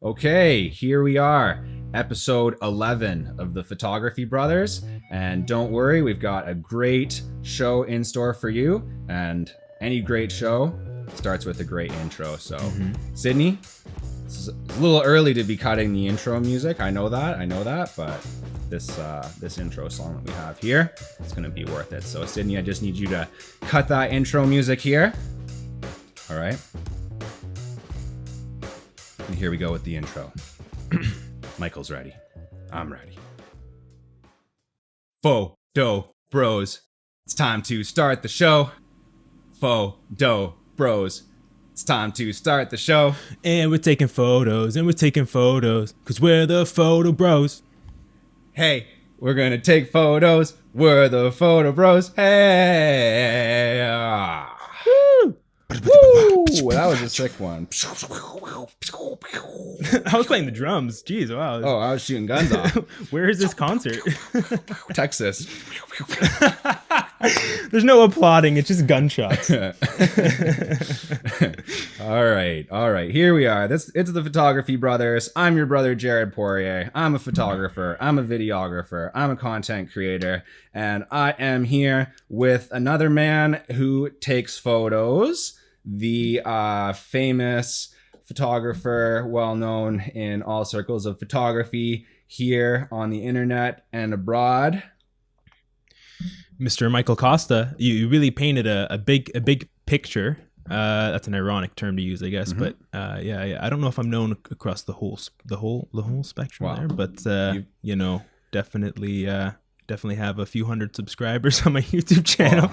Okay, here we are, episode 11 of the Photography Brothers. And don't worry, we've got a great show in store for you. And any great show starts with a great intro. So, Sydney, it's a little early to be cutting the intro music. I know that, but this intro song that we have here, it's going to be worth it. So, Sydney, I just need you to cut that intro music here. All right. And here we go with the intro. Michael's ready. I'm ready. Photo Bros. It's time to start the show. Photo Bros. It's time to start the show. And we're taking photos, because we're the Photo Bros. Hey, we're gonna take photos. We're the Photo Bros. Hey. Woo! Woo! That was a sick one. I was playing the drums. Jeez, wow. Oh, I was shooting guns off. Where is this concert? Texas. There's no applauding. It's just gunshots. All right. Here we are. It's the Photography Brothers. I'm your brother, Jared Poirier. I'm a photographer. I'm a videographer. I'm a content creator. And I am here with another man who takes photos. The famous photographer, well known in all circles of photography here on the internet and abroad. Mr. Michael Costa, you really painted a big picture. That's an ironic term to use, I guess. But yeah, I don't know if I'm known across the whole spectrum there, but definitely have a few hundred subscribers on my YouTube channel.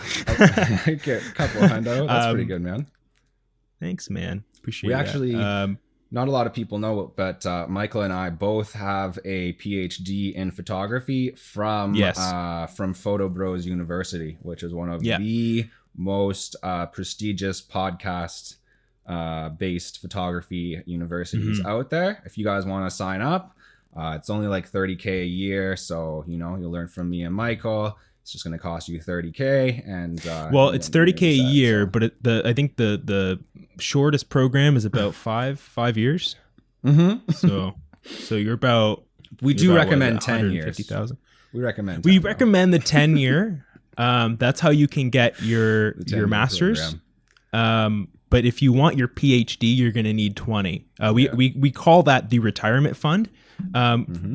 Get a couple of hundo. That's pretty good, man. Thanks, man. Appreciate it. We actually, not a lot of people know, but Michael and I both have a PhD in photography from PHOTOBROS University, which is one of the most prestigious podcast based photography universities out there. If you guys want to sign up, it's only like $30K a year, so you'll learn from me and Michael. It's just going to cost you $30K, and it's $30K a year, but I think the shortest program is about five years. Mm-hmm. So you're about. We do recommend 10 years. 50,000. We recommend. We recommend the 10 year. That's how you can get your master's. But if you want your PhD, you're going to need 20. We call that the retirement fund.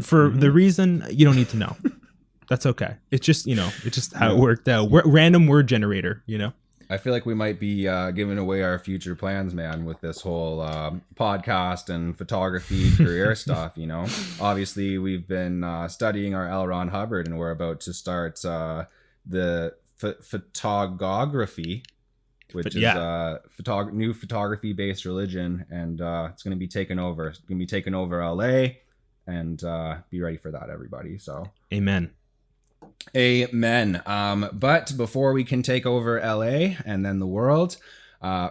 For the reason you don't need to know. That's okay. It's just, it's just how it worked out. Random word generator, I feel like we might be giving away our future plans, man, with this whole podcast and photography career stuff, Obviously, we've been studying our L. Ron Hubbard, and we're about to start the photography, which is new photography-based religion, and it's going to be taking over. It's going to be taking over LA, and be ready for that, everybody. So, amen. But before we can take over LA and then the world,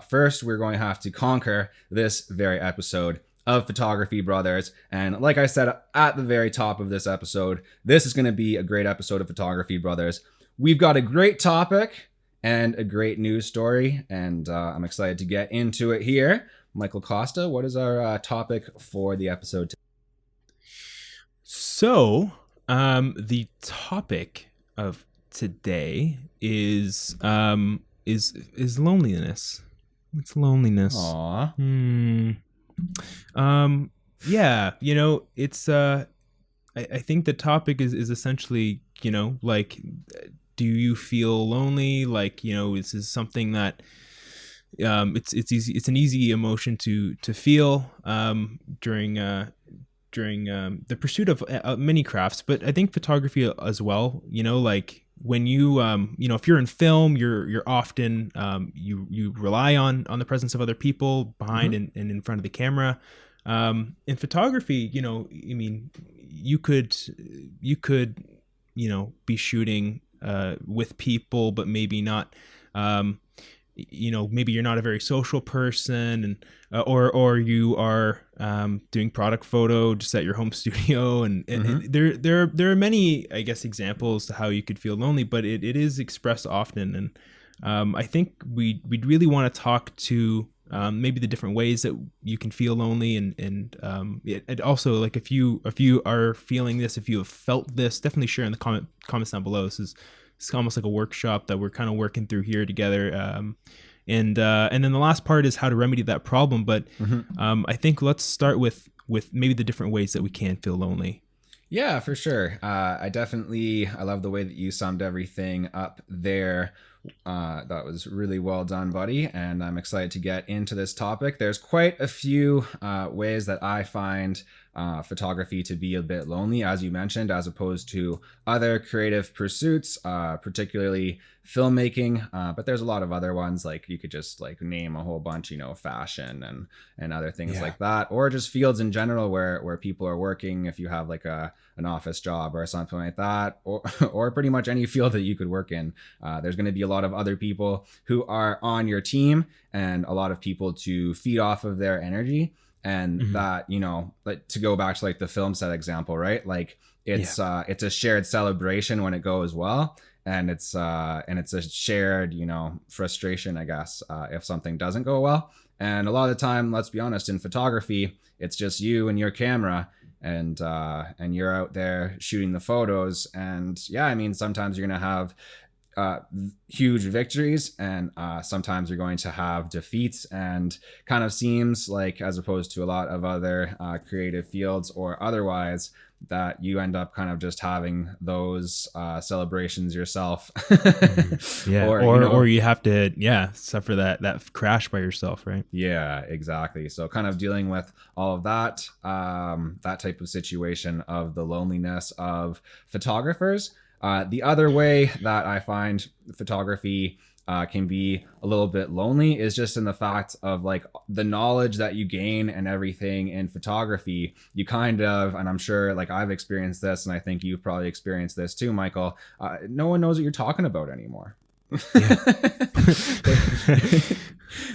first we're going to have to conquer this very episode of Photography Brothers. And like I said at the very top of this episode, this is going to be a great episode of Photography Brothers. We've got a great topic and a great news story, and I'm excited to get into it here. Michael Costa, what is our topic for the episode today? So, the topic of today is loneliness. It's loneliness. Aww. Yeah, it's I think the topic is essentially, like, do you feel lonely? Like, this is something that it's easy. It's an easy emotion to feel during the pursuit of many crafts, but I think photography as well. Like when you if you're in film, you're often you rely on the presence of other people behind and in front of the camera. In photography, you could be shooting with people, but maybe not. Maybe you're not a very social person, and or you are doing product photo just at your home studio, and there are many, I guess, examples to how you could feel lonely, but it is expressed often, and I think we'd really want to talk to maybe the different ways that you can feel lonely, and also like if you are feeling this, if you have felt this, definitely share in the comments down below. It's almost like a workshop that we're kind of working through here together. And then the last part is how to remedy that problem. But I think let's start with maybe the different ways that we can feel lonely. Yeah, for sure. I love the way that you summed everything up there. That was really well done, buddy. And I'm excited to get into this topic. There's quite a few ways that I find photography to be a bit lonely, as you mentioned, as opposed to other creative pursuits, particularly filmmaking. But there's a lot of other ones, like you could just like name a whole bunch, fashion and other things like that, or just fields in general where people are working. If you have like an office job or something like that, or pretty much any field that you could work in, there's going to be a lot of other people who are on your team and a lot of people to feed off of their energy. And that, like to go back to like the film set example, right? Like it's a shared celebration when it goes well. And it's a shared, frustration, I guess, if something doesn't go well. And a lot of the time, let's be honest, in photography, it's just you and your camera, and you're out there shooting the photos. And yeah, I mean, sometimes you're gonna have huge victories, and sometimes you're going to have defeats, and kind of seems like, as opposed to a lot of other creative fields or otherwise, that you end up kind of just having those celebrations yourself. or you have to suffer that crash by yourself, right? Yeah, exactly. So kind of dealing with all of that, that type of situation of the loneliness of photographers. The other way that I find photography can be a little bit lonely is just in the fact of like the knowledge that you gain and everything in photography. You kind of, and I'm sure like I've experienced this, and I think you've probably experienced this too, Michael. No one knows what you're talking about anymore. Yeah.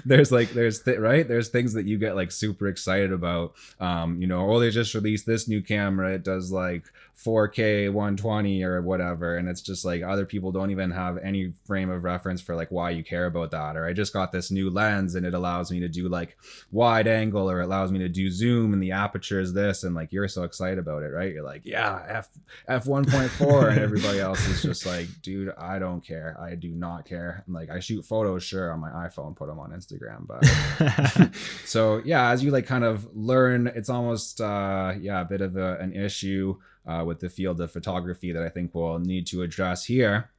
There's things that you get like super excited about. They just released this new camera. It does like 4K 120 or whatever, and it's just like other people don't even have any frame of reference for like why you care about that. Or I just got this new lens and it allows me to do like wide angle, or it allows me to do zoom, and the aperture is this, and like you're so excited about it, right? You're like, yeah, f 1.4, and everybody else is just like, dude, I don't care. I do not care. I'm like, I shoot photos, sure, on my iPhone, put them on Instagram, but so yeah, as you like kind of learn, it's almost a bit of an issue with the field of photography that I think we'll need to address here.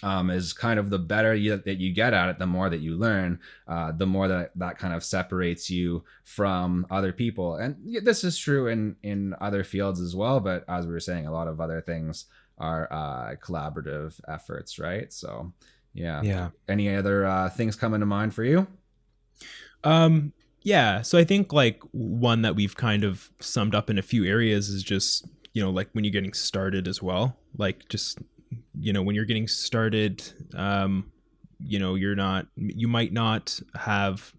Is kind of the better that you get at it, the more that you learn, the more that kind of separates you from other people. And this is true in other fields as well, but as we were saying, a lot of other things are collaborative efforts, right? So yeah. Any other things coming to mind for you? So I think like one that we've kind of summed up in a few areas is just, like when you're getting started as well, like just, when you're getting started, you might not have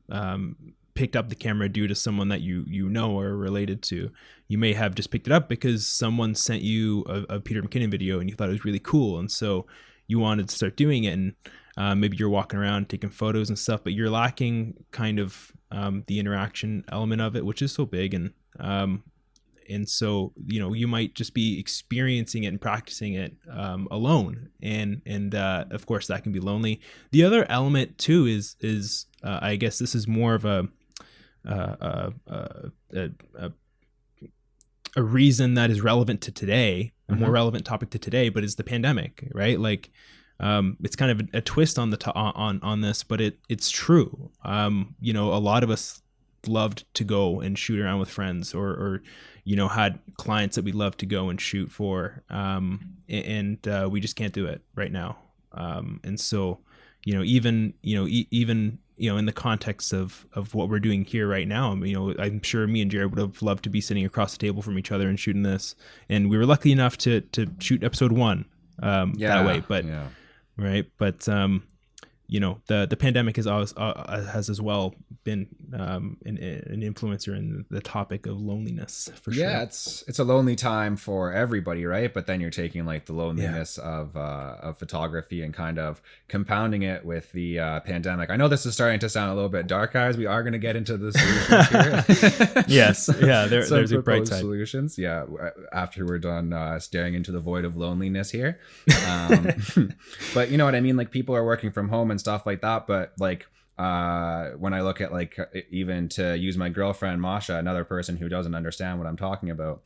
picked up the camera due to someone that you know or are related to. You may have just picked it up because someone sent you a Peter McKinnon video and you thought it was really cool, and so you wanted to start doing it. And maybe you're walking around taking photos and stuff, but you're lacking kind of the interaction element of it, which is so big. And so, you might just be experiencing it and practicing it alone. And of course that can be lonely. The other element too is I guess this is more of a reason that is relevant to today, a more relevant topic to today, but is the pandemic, right? Like, it's kind of a twist on on this, but it's true. A lot of us loved to go and shoot around with friends, or had clients that we loved to go and shoot for, and we just can't do it right now. And so, even in the context of what we're doing here right now, I'm sure me and Jared would have loved to be sitting across the table from each other and shooting this, and we were lucky enough to shoot episode 1 that way, but right. But the pandemic has as well been an influencer in the topic of loneliness for sure. Yeah, it's a lonely time for everybody, right? But then you're taking like the loneliness of photography and kind of compounding it with the pandemic. I know this is starting to sound a little bit dark, guys. We are going to get into the solutions here. Yes, yeah, there's a bright side. Solutions, yeah. After we're done staring into the void of loneliness here, but you know what I mean. Like people are working from home and stuff like that, but like when I look at like even to use my girlfriend Masha, another person who doesn't understand what I'm talking about,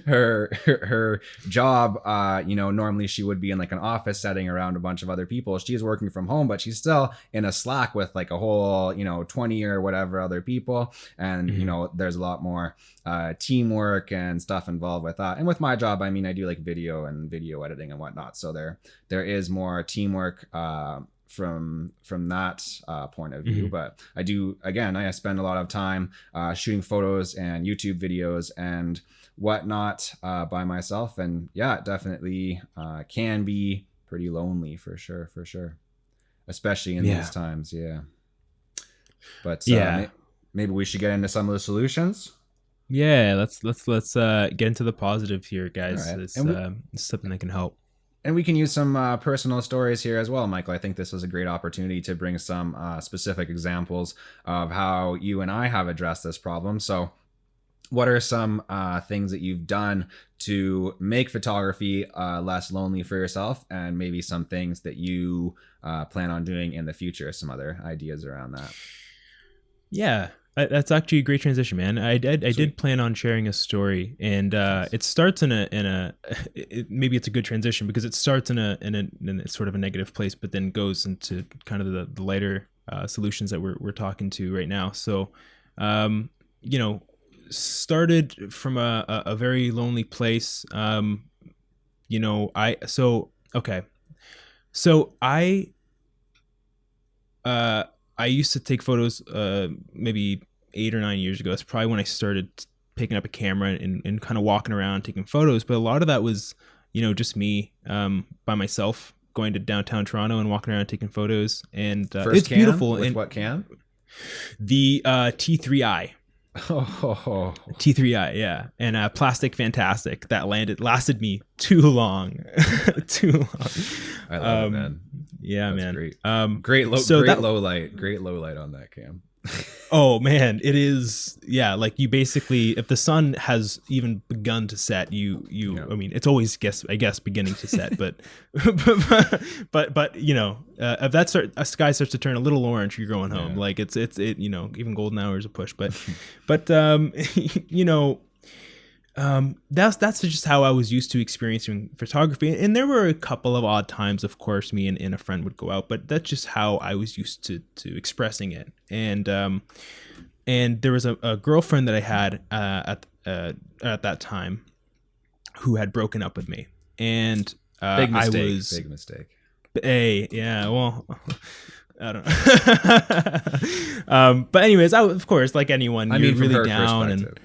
her job, normally she would be in like an office setting around a bunch of other people. She's working from home, but she's still in a Slack with like a whole 20 or whatever other people, and there's a lot more teamwork and stuff involved with that. And with my job, I mean, I do like video editing and whatnot, so there is more teamwork from that point of view. But I spend a lot of time shooting photos and YouTube videos and whatnot by myself, and yeah, it definitely can be pretty lonely for sure, especially in these times. But maybe we should get into some of the solutions. Yeah, let's get into the positive here, guys. Right. It's something that can help. And we can use some personal stories here as well, Michael. I think this was a great opportunity to bring some specific examples of how you and I have addressed this problem. So what are some things that you've done to make photography less lonely for yourself, and maybe some things that you plan on doing in the future, some other ideas around that? Yeah. That's actually a great transition, man. I did plan on sharing a story, and it starts maybe it's a good transition because it starts in a sort of a negative place, but then goes into kind of the lighter solutions that we're talking to right now. So, started from a very lonely place. I used to take photos maybe 8 or 9 years ago. That's probably when I started picking up a camera and kind of walking around taking photos. But a lot of that was, just me by myself going to downtown Toronto and walking around taking photos. And it's beautiful. With what cam? The T3i. Oh. T3i, yeah. And Plastic Fantastic. That lasted me too long. I love it, man. Yeah, that's man. Great. Great low light on that cam. Oh man, it is. Yeah, like you basically, if the sun has even begun to set, I mean, it's always I guess beginning to set, but if that sky starts to turn a little orange, you're going home. Yeah. Like it's even golden hour is a push, but that's just how I was used to experiencing photography. And there were a couple of odd times, of course, me and a friend would go out, but that's just how I was used to expressing it. And there was a girlfriend that I had at that time who had broken up with me. And big mistake. Yeah, well, I don't know. But anyways, of course, like anyone, you're really down and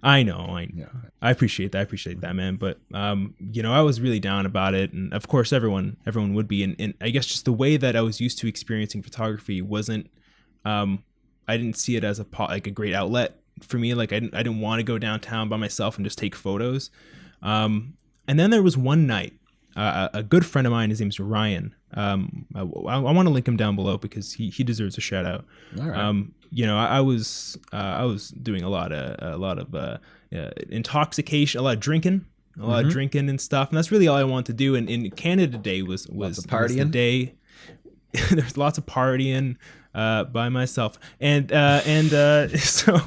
I know. Yeah. I appreciate that, man. But I was really down about it, and of course, everyone would be. And I guess just the way that I was used to experiencing photography wasn't. I didn't see it as a great outlet for me. Like I didn't want to go downtown by myself and just take photos. And then there was one night, a good friend of mine. His name's Ryan. I want to link him down below because he deserves a shout out. All right. I was doing a lot of intoxication, a lot of drinking, and stuff, and that's really all I wanted to do. And in Canada Day was partying. The day. There's lots of partying by myself, and so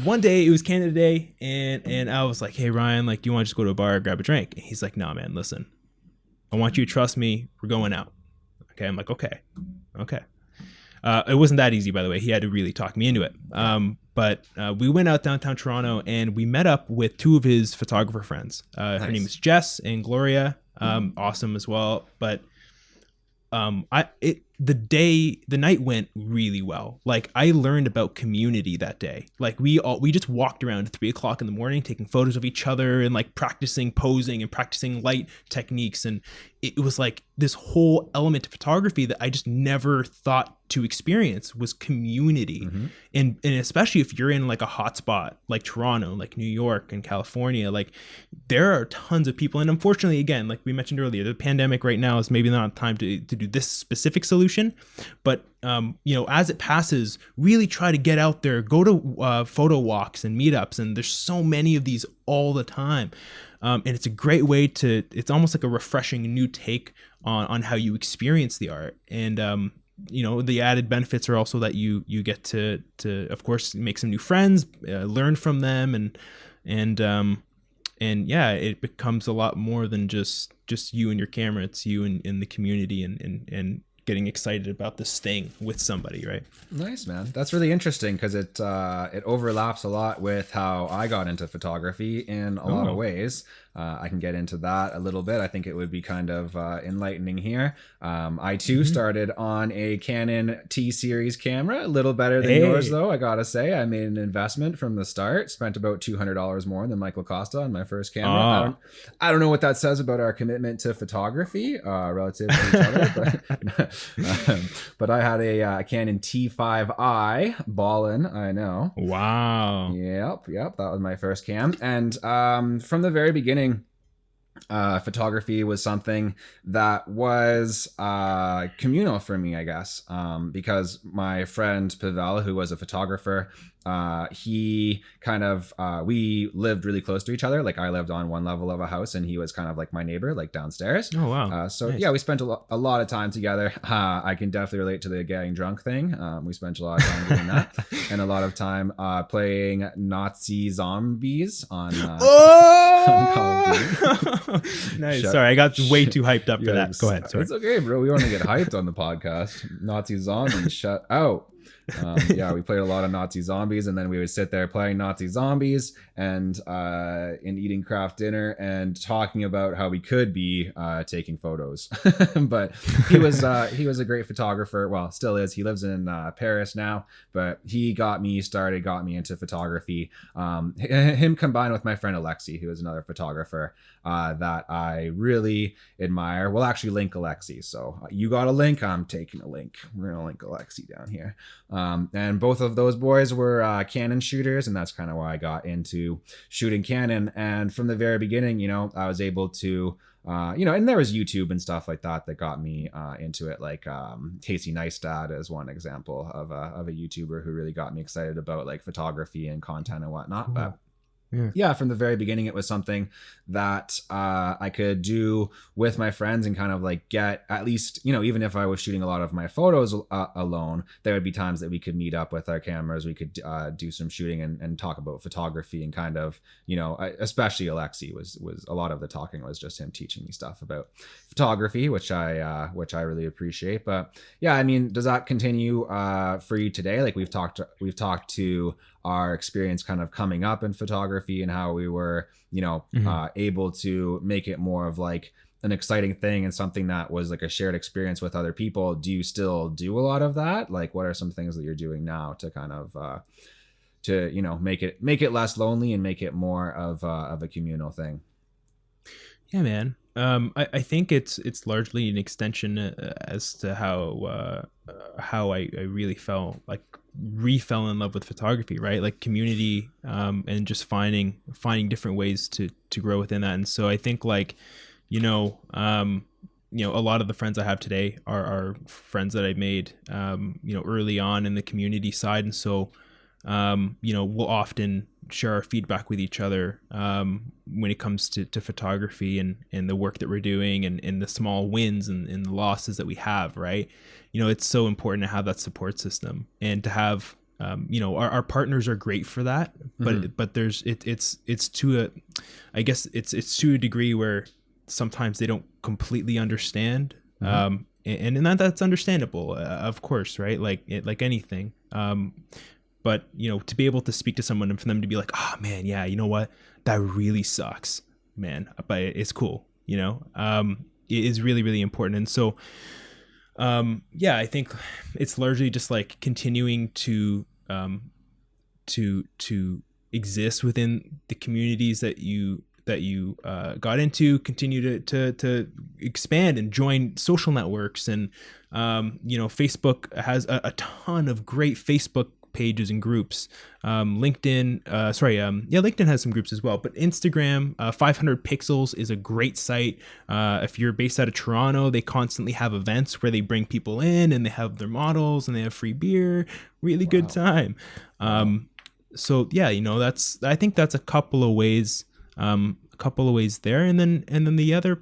one day it was Canada Day, and I was like, hey Ryan, like, do you want to just go to a bar, grab a drink? And he's like, nah, man, listen, I want you to trust me. We're going out. Okay, I'm like, okay. It wasn't that easy, by the way. He had to really talk me into it. But we went out downtown Toronto and we met up with two of his photographer friends. Nice. Her name is Jess and Gloria. Awesome as well. But the night went really well. Like I learned about community that day. Like we just walked around at 3:00 in the morning, taking photos of each other and like practicing posing and practicing light techniques. And it was like this whole element of photography that I just never thought to experience was community. And especially if you're in like a hotspot like Toronto, like New York and California, like there are tons of people. And unfortunately, again, like we mentioned earlier, the pandemic right now is maybe not time to do this specific solution, but as it passes, really try to get out there, go to photo walks and meetups. And there's so many of these all the time. And it's a great way it's almost like a refreshing new take on how you experience the art. And, the added benefits are also that you get to of course make some new friends, learn from them, and yeah, it becomes a lot more than just you and your camera. It's you and the community and getting excited about this thing with somebody, right? Nice, man. That's really interesting because it overlaps a lot with how I got into photography in a lot of ways. I can get into that a little bit. I think it would be kind of enlightening here. I too started on a Canon T series camera, a little better than yours though, I gotta say. I made an investment from the start, spent about $200 more than Michael Costa on my first camera. I don't know what that says about our commitment to photography relative to each other, but I had a Canon T5i, ballin', I know. Wow. Yep, that was my first cam. And from the very beginning, photography was something that was communal for me, I guess, because my friend Pavel, who was a photographer, he kind of we lived really close to each other. Like I lived on one level of a house and he was kind of like my neighbor, like downstairs. Oh wow. So nice. Yeah, we spent a lot of time together. I can definitely relate to the getting drunk thing. We spent a lot of time doing that and a lot of time playing Nazi zombies on Call of Duty. Nice. Sorry, I got way too hyped up for that. Go ahead. Sorry. It's okay, bro. We want to get hyped on the podcast. Nazi zombies, shut out. Yeah, we played a lot of Nazi zombies, and then we would sit there playing Nazi zombies and eating craft dinner and talking about how we could be taking photos. But he was a great photographer. Well, still is. He lives in Paris now, but he got me into photography. Him combined with my friend Alexi, who is another photographer that I really admire. We'll actually link Alexi. So you got a link, I'm taking a link. We're gonna link Alexi down here. And both of those boys were Canon shooters, and that's kind of why I got into shooting Canon. And from the very beginning, I was able to, and there was YouTube and stuff like that got me into it. Like Casey Neistat is one example of a YouTuber who really got me excited about like photography and content and whatnot. Cool. But yeah, from the very beginning, it was something that I could do with my friends and kind of like get at least, even if I was shooting a lot of my photos alone, there would be times that we could meet up with our cameras. We could do some shooting and talk about photography and kind of, especially Alexi was a lot of the talking was just him teaching me stuff about photography, which I really appreciate. But yeah, I mean, does that continue for you today? Like we've talked to our experience kind of coming up in photography and how we were, able to make it more of like an exciting thing and something that was like a shared experience with other people. Do you still do a lot of that? Like, what are some things that you're doing now to kind of, make it less lonely and make it more of a communal thing? Yeah, man. I think it's largely an extension as to how I really fell in love with photography, right? Like community, and just finding different ways to grow within that. And so I think like, a lot of the friends I have today are friends that I made, early on in the community side. And so, we'll often share our feedback with each other when it comes to photography and the work that we're doing and the small wins and the losses that we have, right? It's so important to have that support system and to have, our partners are great for that, but there's, it's to a degree where sometimes they don't completely understand. And that's understandable, of course, right? Like anything. But, to be able to speak to someone and for them to be like, oh man, yeah, you know what? That really sucks, man. But it's cool, it is really, really important. And so, Yeah, I think it's largely just like continuing to exist within the communities that you got into, continue to expand and join social networks. And Facebook has a ton of great Facebook pages and groups. LinkedIn has some groups as well, but Instagram, 500 Pixels is a great site. If you're based out of Toronto, they constantly have events where they bring people in and they have their models and they have free beer. Really good time. So yeah, I think that's a couple of ways there. And then the other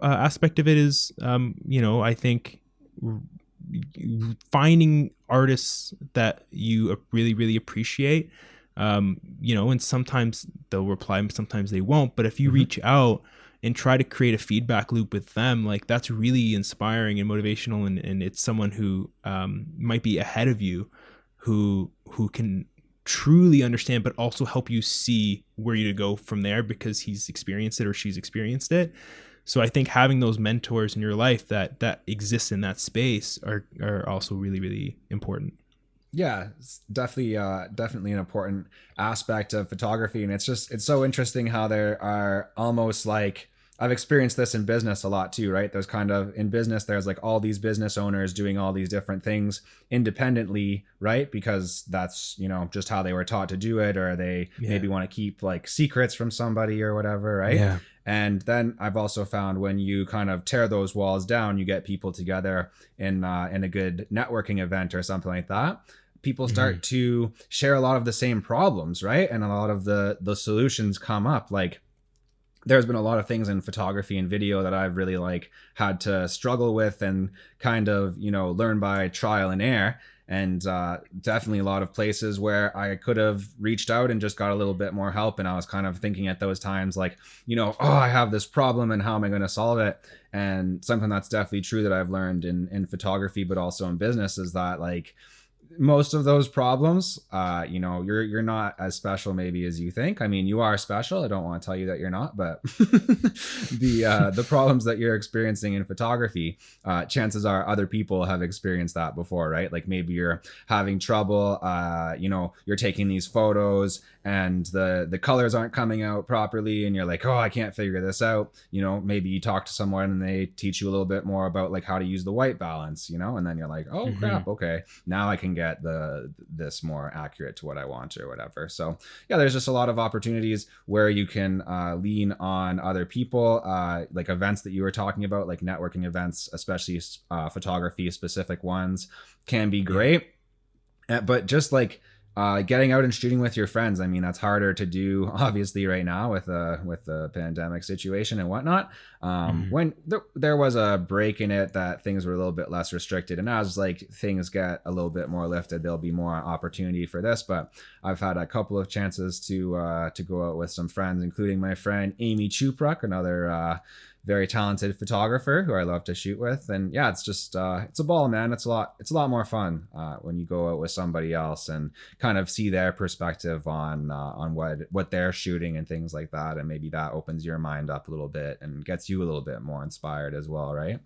aspect of it is, I think finding artists that you really, really appreciate, and sometimes they'll reply, sometimes they won't. But if you reach out and try to create a feedback loop with them, like that's really inspiring and motivational. And it's someone who might be ahead of you, who can truly understand, but also help you see where you to go from there because he's experienced it or she's experienced it. So I think having those mentors in your life that exist in that space are also really, really important. Yeah, it's definitely an important aspect of photography. And it's so interesting how there are almost like, I've experienced this in business a lot too, right? There's in business, there's like all these business owners doing all these different things independently, right? Because that's, just how they were taught to do it, or they maybe want to keep like secrets from somebody or whatever, right? Yeah. And then I've also found when you kind of tear those walls down, you get people together in a good networking event or something like that. People start to share a lot of the same problems, right? And a lot of the solutions come up. Like, there's been a lot of things in photography and video that I've really like had to struggle with and kind of, learn by trial and error. And definitely a lot of places where I could have reached out and just got a little bit more help. And I was kind of thinking at those times like, I have this problem and how am I going to solve it? And something that's definitely true that I've learned in photography, but also in business, is that like, most of those problems, you're not as special maybe as you think. I mean, you are special. I don't want to tell you that you're not, but the problems that you're experiencing in photography, chances are other people have experienced that before, right? Like maybe you're having trouble, you're taking these photos and the colors aren't coming out properly, and you're like, I can't figure this out. Maybe you talk to someone and they teach you a little bit more about like how to use the white balance, and then you're like, crap, okay, now I can get this more accurate to what I want or whatever. So yeah, there's just a lot of opportunities where you can lean on other people, like events that you were talking about, like networking events, especially photography specific ones, can be great. But just like getting out and shooting with your friends, I mean, that's harder to do obviously right now with the pandemic situation and whatnot. When there was a break in it, that things were a little bit less restricted, and as like things get a little bit more lifted, there'll be more opportunity for this. But I've had a couple of chances to go out with some friends, including my friend Amy Chupruk, another very talented photographer who I love to shoot with. And yeah, it's just it's a ball, man. It's a lot more fun when you go out with somebody else and kind of see their perspective on what they're shooting and things like that. And maybe that opens your mind up a little bit and gets you a little bit more inspired as well, right?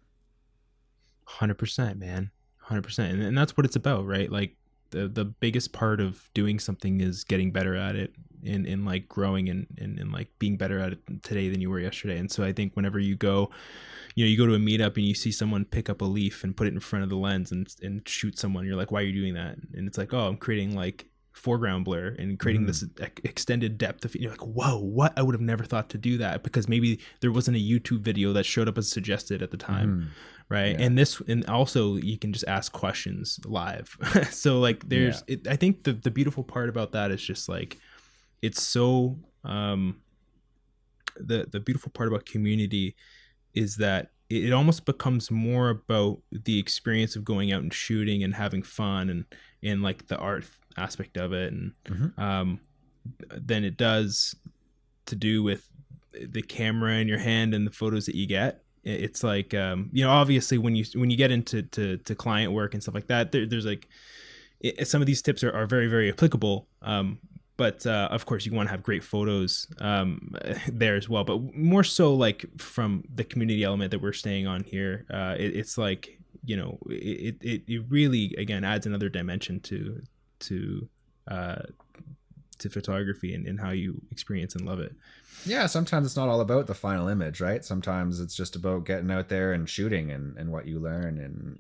100%, man. 100%. And that's what it's about, right? Like the biggest part of doing something is getting better at it, in like growing and like being better at it today than you were yesterday. And so I think whenever you go to a meetup and you see someone pick up a leaf and put it in front of the lens and shoot someone, you're like, why are you doing that? And it's like, I'm creating like foreground blur and creating this extended depth of, you're like, whoa, what? I would have never thought to do that, because maybe there wasn't a YouTube video that showed up as suggested at the time. Right. Yeah. And also you can just ask questions live. So like I think the beautiful part about that is just like, it's so the beautiful part about community is that it almost becomes more about the experience of going out and shooting and having fun and like the art aspect of it, and than it does to do with the camera in your hand and the photos that you get. It's like obviously when you get into to client work and stuff like that, there's like some of these tips are very, very applicable. But of course, you want to have great photos there as well. But more so, like from the community element that we're staying on here, it's like you know, it really, again, adds another dimension to photography and how you experience and love it. Yeah, sometimes it's not all about the final image, right? Sometimes it's just about getting out there and shooting and what you learn in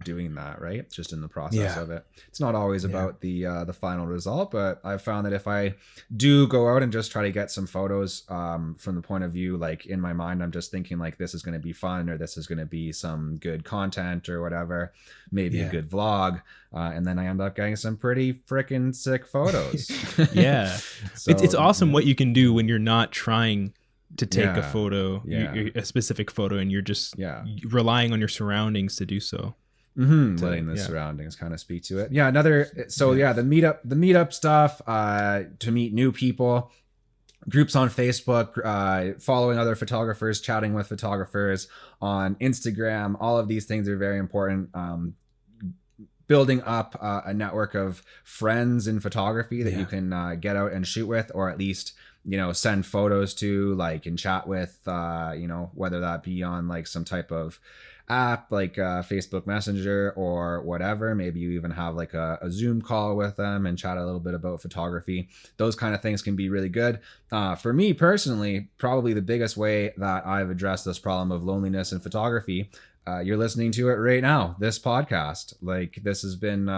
doing that, right? Just in the process of it. It's not always about the final result, but I've found that if I do go out and just try to get some photos from the point of view, like in my mind, I'm just thinking like this is going to be fun, or this is going to be some good content or whatever, maybe a good vlog. And then I end up getting some pretty freaking sick photos. Yeah. So, it's awesome what you can do when you're not trying to take a photo, a specific photo, and you're just relying on your surroundings to do so. Letting the surroundings kind of speak to it. Yeah. The meetup stuff, to meet new people, groups on Facebook, following other photographers, chatting with photographers on Instagram. All of these things are very important. Building up a network of friends in photography that you can get out and shoot with, or at least, you know, send photos to, like, and chat with, you know, whether that be on like some type of app like Facebook Messenger or whatever. Maybe you even have like a Zoom call with them and chat a little bit about photography. Those kind of things can be really good. For me personally, probably the biggest way that I've addressed this problem of loneliness in photography, you're listening to it right now, this podcast. Like, this has been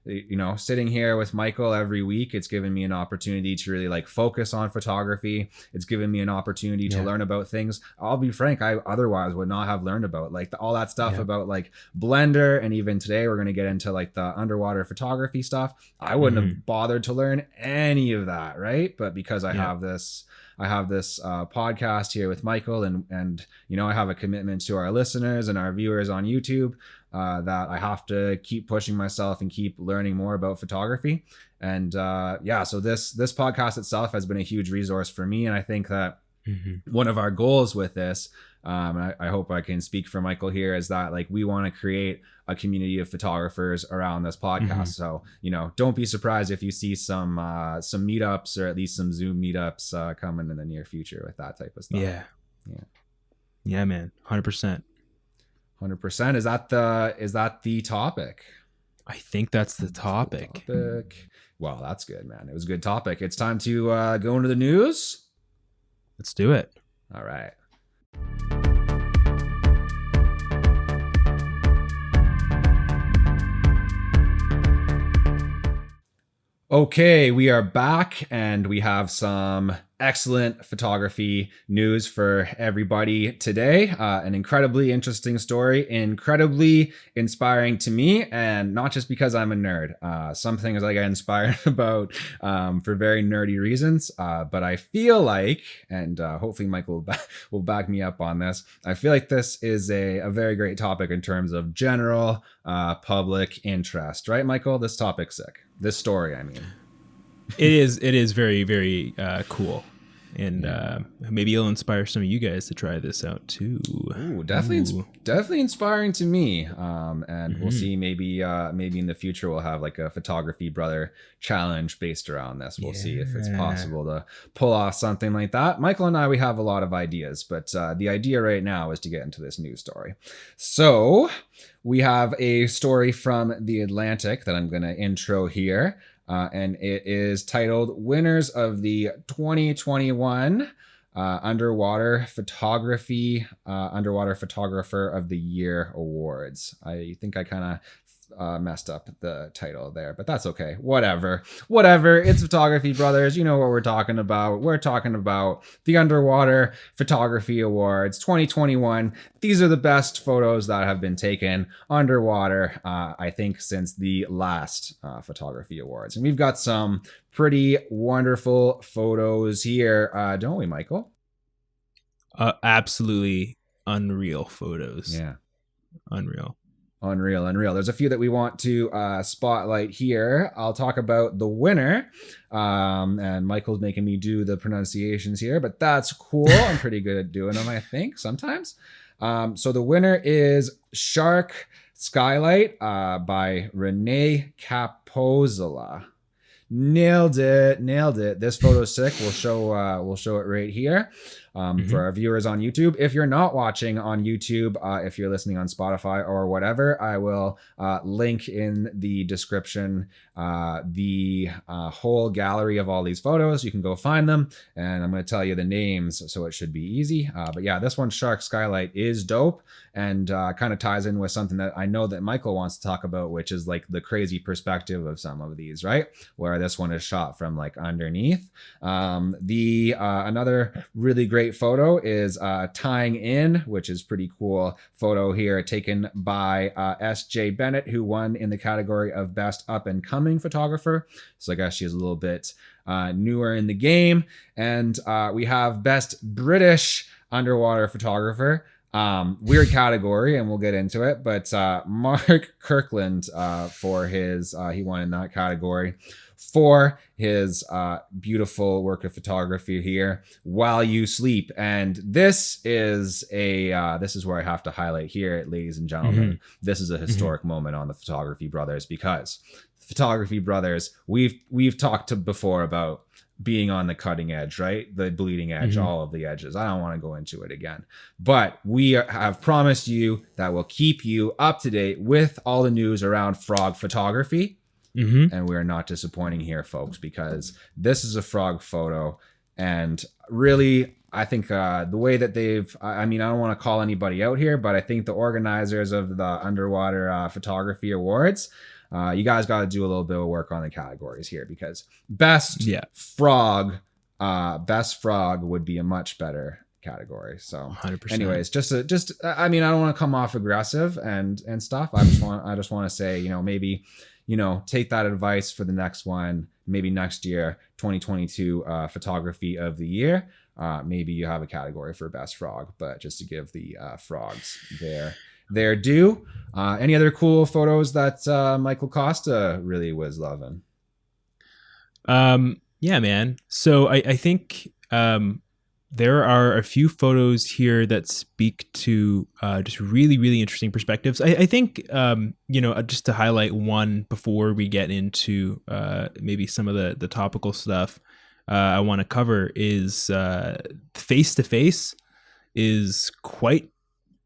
you know, sitting here with Michael every week, it's given me an opportunity to really like focus on photography. It's given me an opportunity to learn about things, I'll be frank, I otherwise would not have learned about, like all that stuff about like Blender. And even today we're going to get into like the underwater photography stuff. I wouldn't have bothered to learn any of that, right? But because I have this podcast here with Michael, and you know, I have a commitment to our listeners and our viewers on YouTube, that I have to keep pushing myself and keep learning more about photography. And so this podcast itself has been a huge resource for me. And I think that one of our goals with this, and I hope I can speak for Michael here, is that like we want to create a community of photographers around this podcast. So, you know, don't be surprised if you see some meetups, or at least some Zoom meetups coming in the near future with that type of stuff. Yeah, man. 100%. 100%. Is that the topic? I think that's the topic. Well, that's good, man. It was a good topic. It's time to go into the news. Let's do it. All right. Okay, we are back, and we have some excellent photography news for everybody today. An incredibly interesting story, incredibly inspiring to me, and not just because I'm a nerd. Some things I get inspired about for very nerdy reasons, but I feel like, and hopefully Michael will back me up on this, I feel like this is a very great topic in terms of general public interest, right, Michael? This topic's sick. This story, I mean. It is very, very cool. And maybe it'll inspire some of you guys to try this out too. Ooh, definitely inspiring to me. And we'll see, maybe in the future we'll have like a photography brother challenge based around this. We'll see if it's possible to pull off something like that. Michael and I, we have a lot of ideas, but the idea right now is to get into this news story. So we have a story from The Atlantic that I'm going to intro here. And it is titled Winners of the 2021 Underwater Photographer of the Year Awards. I think I kind of messed up the title there, but that's okay. Whatever. It's Photography Brothers. You know what we're talking about. We're talking about the Underwater Photography Awards 2021. These are the best photos that have been taken underwater, I think, since the last Photography Awards. And we've got some pretty wonderful photos here, don't we, Michael? Absolutely unreal photos. Yeah. Unreal. There's a few that we want to spotlight here. I'll talk about the winner, and Michael's making me do the pronunciations here, but that's cool. I'm pretty good at doing them, I think, sometimes. So the winner is Shark Skylight by Renee Capozzola. Nailed it. This photo's sick. We'll show it right here. For our viewers on YouTube. If you're not watching on YouTube, if you're listening on Spotify or whatever, I will link in the description the whole gallery of all these photos. You can go find them, and I'm going to tell you the names, so it should be easy. But yeah, this one, Shark Skylight, is dope, and kind of ties in with something that I know that Michael wants to talk about, which is like the crazy perspective of some of these, right? Where this one is shot from like underneath. Another really great photo is Tying In, which is pretty cool photo here, taken by S.J. Bennett, who won in the category of Best Up and Coming Photographer. So I guess she's a little bit newer in the game. And we have Best British Underwater Photographer. Weird category, and we'll get into it, but Mark Kirkland for his he won in that category for his beautiful work of photography here, While You Sleep. And this is where I have to highlight here, ladies and gentlemen, this is a historic moment on the Photography Brothers, because Photography Brothers, we've talked before about being on the cutting edge, right? The bleeding edge, all of the edges. I don't want to go into it again, but we have promised you that we'll keep you up to date with all the news around frog photography. And we are not disappointing here, folks, because this is a frog photo. And really, I think the way that I don't want to call anybody out here, but I think the organizers of the Underwater Photography Awards, you guys got to do a little bit of work on the categories here, because best frog would be a much better category. So 100%. Anyways, I don't want to come off aggressive and stuff. I just want to say, maybe, take that advice for the next one, maybe next year, 2022 Photography of the Year. Maybe you have a category for best frog, but just to give the frogs their due. Any other cool photos that Michael Costa really was loving? Yeah, man. So I think there are a few photos here that speak to just really, really interesting perspectives. I think, just to highlight one before we get into maybe some of the topical stuff I want to cover is face-to-face is quite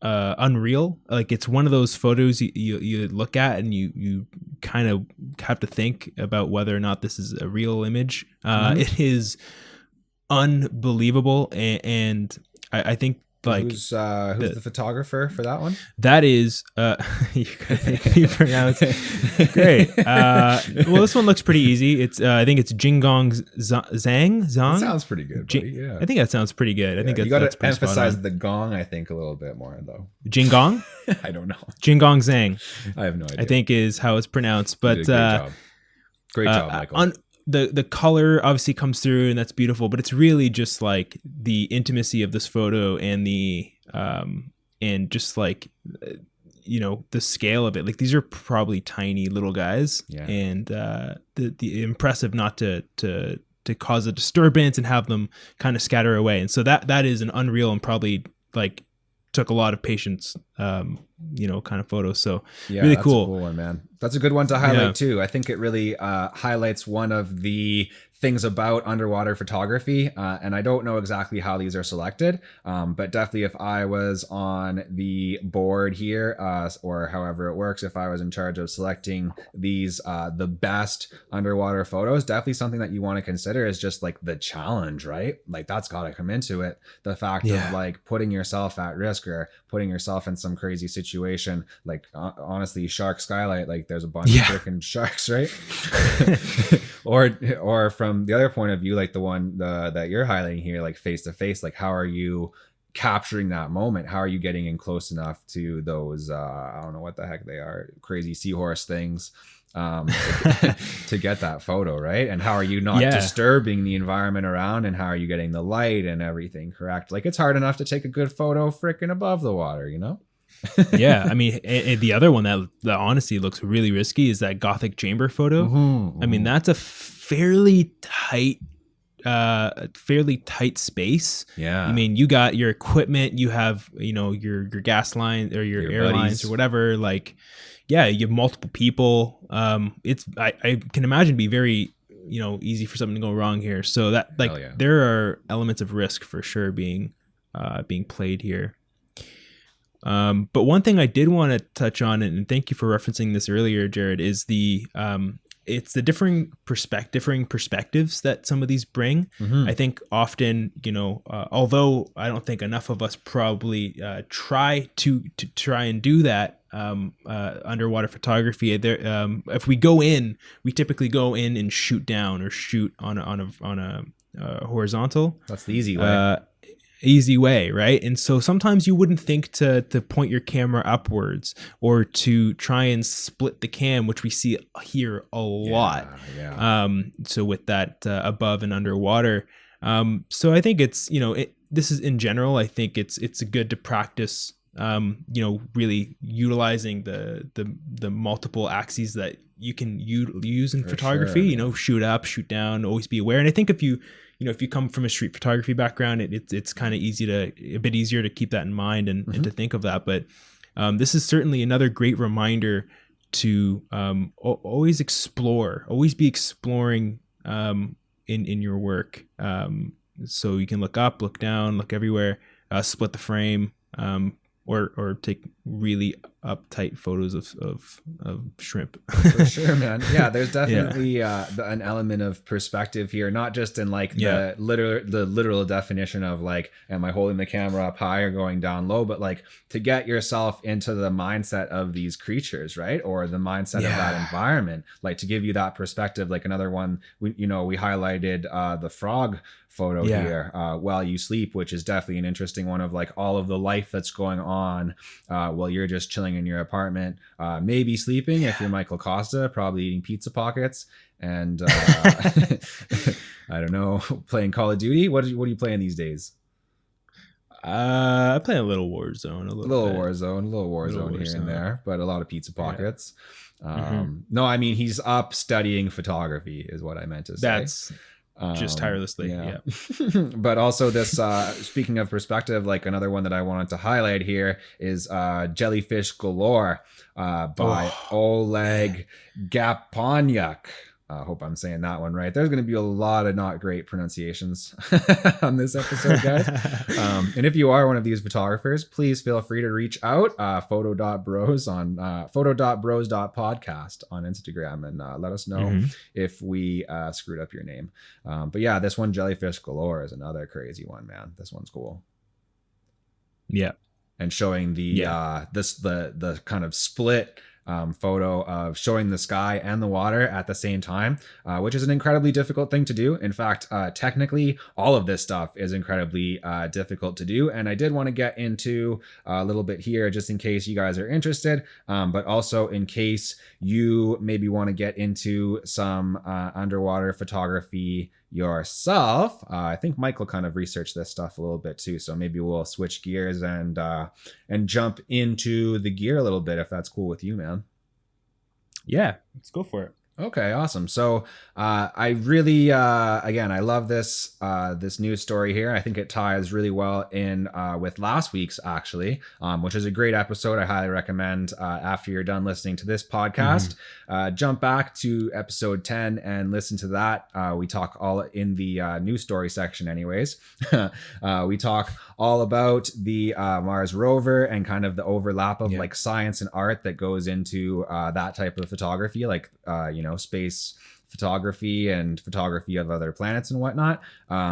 unreal. Like, it's one of those photos you look at and you kind of have to think about whether or not this is a real image. It is unbelievable, and I think, like, who's the photographer for that one? That is you pronounce great. Well, this one looks pretty easy. It's I think it's Jingong Zhang. That sounds pretty good. Yeah, I think that sounds pretty good. I think you got to emphasize the gong, I think, a little bit more though. Jingong? I don't know. Jingong Zhang. I have no idea. I think is how it's pronounced. But great job, Michael. The color obviously comes through, and that's beautiful, but it's really just like the intimacy of this photo and the and just like the scale of it. Like, these are probably tiny little guys, and the impressive not to cause a disturbance and have them kind of scatter away. And so that is an unreal and probably like took a lot of patience kind of photo. So really cool. A cool one, man. That's a good one to highlight too. I think it really highlights one of the things about underwater photography, and I don't know exactly how these are selected, but definitely if I was on the board here, or however it works, if I was in charge of selecting these the best underwater photos, definitely something that you want to consider is just like the challenge, right? Like, that's got to come into it. The fact of like putting yourself at risk or putting yourself in some crazy situation. Like, honestly, Shark Skylight, like, there's a bunch of freaking sharks, right? or from the other point of view, like the one that you're highlighting here, like face to face, like, how are you capturing that moment? How are you getting in close enough to those I don't know what the heck they are, crazy seahorse things, to get that photo, right? And how are you not disturbing the environment around, and how are you getting the light and everything correct? Like, it's hard enough to take a good photo freaking above the water, Yeah, I mean, the other one that honestly looks really risky is that Gothic chamber photo. I mean, that's a fairly tight space. I mean, you got your equipment, you have your gas line or your airlines or whatever. Like, you have multiple people. It's I can imagine be very easy for something to go wrong here. So that there are elements of risk for sure being being played here. But one thing I did want to touch on, and thank you for referencing this earlier, Jared, is it's the differing perspectives that some of these bring. Mm-hmm. I think often, although I don't think enough of us probably try and do that underwater photography. If we go in, we typically go in and shoot down or shoot on a horizontal. That's the easy way. Right? And so sometimes you wouldn't think to point your camera upwards or to try and split the cam, which we see here a lot. Yeah. So with that above and underwater. So I think it's, this is in general, I think it's good to practice, really utilizing the multiple axes that you can use in photography, sure. Shoot up, shoot down, always be aware. And I think if you come from a street photography background, it's kind of a bit easier to keep that in mind and to think of that. But this is certainly another great reminder to always be exploring in your work. So you can look up, look down, look everywhere, split the frame, or take really uptight photos of shrimp. For sure, man. Yeah, there's definitely an element of perspective here, not just in like the literal definition of like, am I holding the camera up high or going down low, but like to get yourself into the mindset of these creatures, right? Or the mindset of that environment, like to give you that perspective. Like another one, we highlighted the frog photo here, While You Sleep, which is definitely an interesting one of like all of the life that's going on while you're just chilling in your apartment, maybe sleeping if you're Michael Costa, probably eating pizza pockets and I don't know, playing Call of Duty. What are you playing these days? I play a little Warzone, a little Warzone here and there, but a lot of pizza pockets. No, I mean he's up studying photography is what I meant to say. That's just tirelessly. But also this speaking of perspective, like another one that I wanted to highlight here is Jellyfish Galore by Oleg Gaponyuk. I hope I'm saying that one right. There's going to be a lot of not great pronunciations on this episode, guys. And if you are one of these photographers, please feel free to reach out. Photo.bros on photo.bros.podcast on Instagram and let us know if we screwed up your name. But yeah, this one, Jellyfish Galore, is another crazy one, man. This one's cool. Yeah. And showing the kind of split photo of showing the sky and the water at the same time, which is an incredibly difficult thing to do. In fact, technically, all of this stuff is incredibly difficult to do. And I did want to get into a little bit here just in case you guys are interested, but also in case you maybe want to get into some underwater photography yourself. I think Michael kind of researched this stuff a little bit too, so maybe we'll switch gears and jump into the gear a little bit if that's cool with you, man. Yeah, let's go for it. Okay, awesome. So I really, again, I love this news story here. I think it ties really well in with last week's, actually, which is a great episode. I highly recommend after you're done listening to this podcast, jump back to episode 10 and listen to that. We talk all in the news story section anyways. We talk all about the Mars rover and kind of the overlap of like science and art that goes into that type of photography, like, space photography and photography of other planets and whatnot.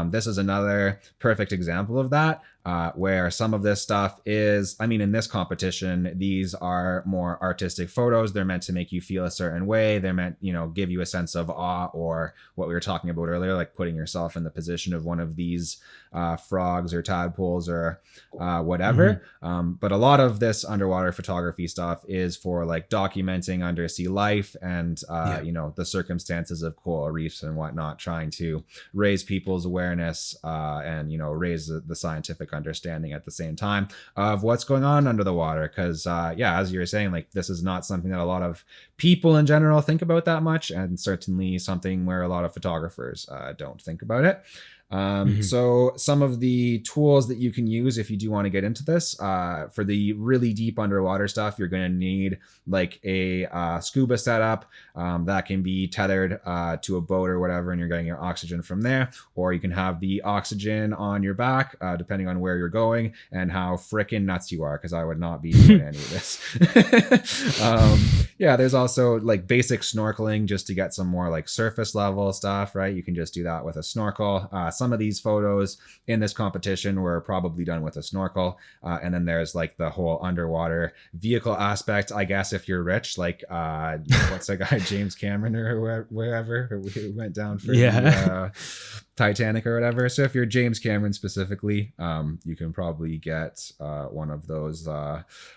This is another perfect example of that, where some of this stuff is, in this competition, these are more artistic photos. They're meant to make you feel a certain way. They're meant, give you a sense of awe, or what we were talking about earlier, like putting yourself in the position of one of these frogs or tadpoles or whatever. But a lot of this underwater photography stuff is for like documenting undersea life and, the circumstances of coral reefs and whatnot, trying to raise people's awareness and, raise the scientific understanding at the same time of what's going on under the water. Because, as you were saying, like this is not something that a lot of people in general think about that much, and certainly something where a lot of photographers don't think about it. So some of the tools that you can use if you do want to get into this, for the really deep underwater stuff, you're going to need like a scuba setup that can be tethered to a boat or whatever, and you're getting your oxygen from there. Or you can have the oxygen on your back, depending on where you're going and how frickin' nuts you are, because I would not be doing any of this. Yeah, there's also like basic snorkeling just to get some more like surface level stuff, right? You can just do that with a snorkel. Some of these photos in this competition were probably done with a snorkel. And then there's like the whole underwater vehicle aspect, I guess, if you're rich, like what's that guy, James Cameron or wherever who went down for the Titanic or whatever. So if you're James Cameron specifically, you can probably get one of those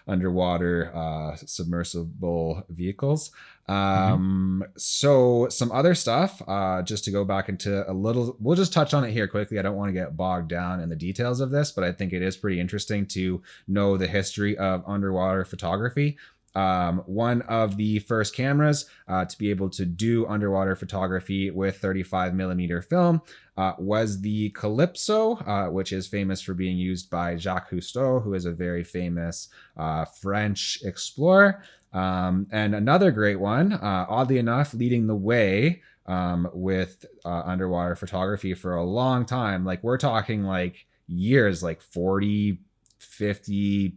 underwater submersible vehicles. So some other stuff, just to go back into a little, we'll just touch on it here quickly. I don't want to get bogged down in the details of this, but I think it is pretty interesting to know the history of underwater photography. One of the first cameras to be able to do underwater photography with 35 millimeter film was the Calypso, which is famous for being used by Jacques Cousteau, who is a very famous French explorer. And another great one, oddly enough, leading the way with underwater photography for a long time. Like we're talking like years, like 40, 50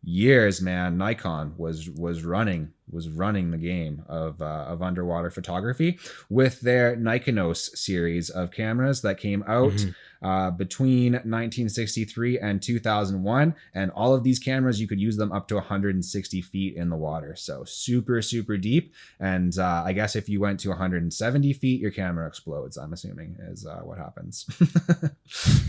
years, man. Nikon was running the game of underwater photography with their Nikonos series of cameras that came out between 1963 and 2001, and all of these cameras you could use them up to 160 feet in the water, so super deep. And I guess if you went to 170 feet, your camera explodes, I'm assuming, is what happens.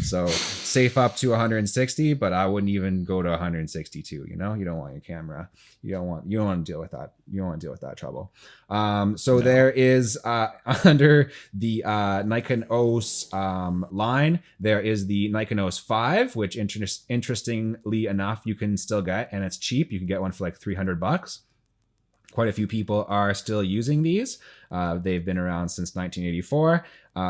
So safe up to 160, but I wouldn't even go to 162. You don't want your camera, you don't want to deal with that. You don't want to deal with that trouble. So there is under the Nikonos line, there is the Nikonos 5, which interestingly enough you can still get, and it's cheap. You can get one for like $300. Quite a few people are still using these. They've been around since 1984.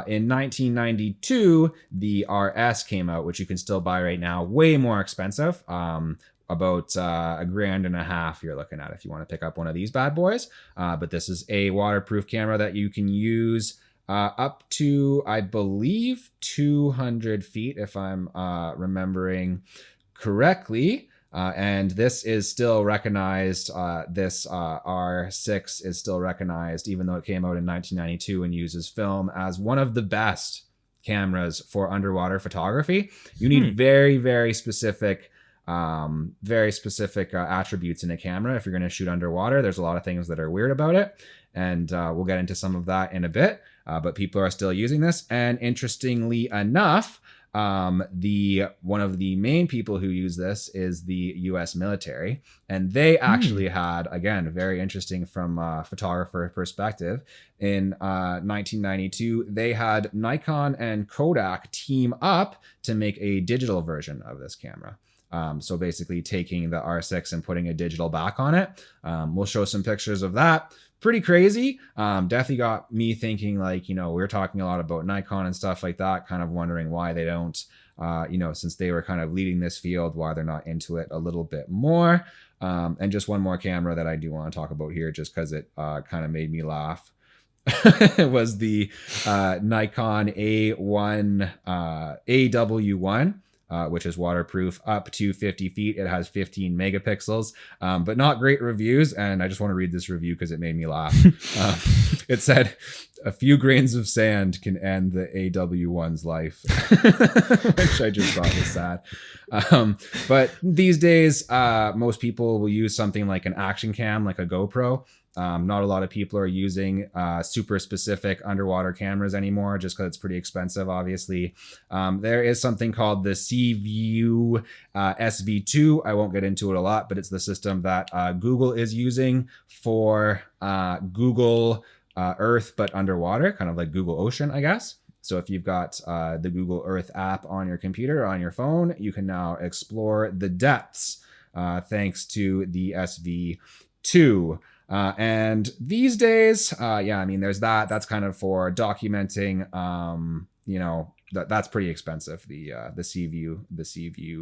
In 1992, the RS came out, which you can still buy right now, way more expensive. About $1,500 you're looking at if you want to pick up one of these bad boys. But this is a waterproof camera that you can use up to, I believe, 200 feet, if I'm remembering correctly. And this is still recognized. This R6 is still recognized, even though it came out in 1992 and uses film, as one of the best cameras for underwater photography. You need very specific attributes in a camera if you're going to shoot underwater. There's a lot of things that are weird about it, and we'll get into some of that in a bit. But people are still using this, and interestingly enough, one of the main people who use this is the U.S. military, and they actually had, again, very interesting from a photographer perspective. In 1992, they had Nikon and Kodak team up to make a digital version of this camera. So basically taking the R6 and putting a digital back on it. We'll show some pictures of that. Pretty crazy. Definitely got me thinking, like, we're talking a lot about Nikon and stuff like that, kind of wondering why they don't, since they were kind of leading this field, why they're not into it a little bit more. And just one more camera that I do want to talk about here, just because it kind of made me laugh. It was the Nikon AW1, which is waterproof up to 50 feet. It has 15 megapixels, but not great reviews. And I just want to read this review because it made me laugh. It said, "A few grains of sand can end the AW1's life," which I just thought was sad. But these days, most people will use something like an action cam, like a GoPro. Not a lot of people are using super specific underwater cameras anymore, just because it's pretty expensive, obviously. There is something called the CView SV2. I won't get into it a lot, but it's the system that Google is using for Google Earth, but underwater, kind of like Google Ocean, I guess. So if you've got the Google Earth app on your computer or on your phone, you can now explore the depths thanks to the SV2. And these days, there's that. That's kind of for documenting, that's pretty expensive. The Sea View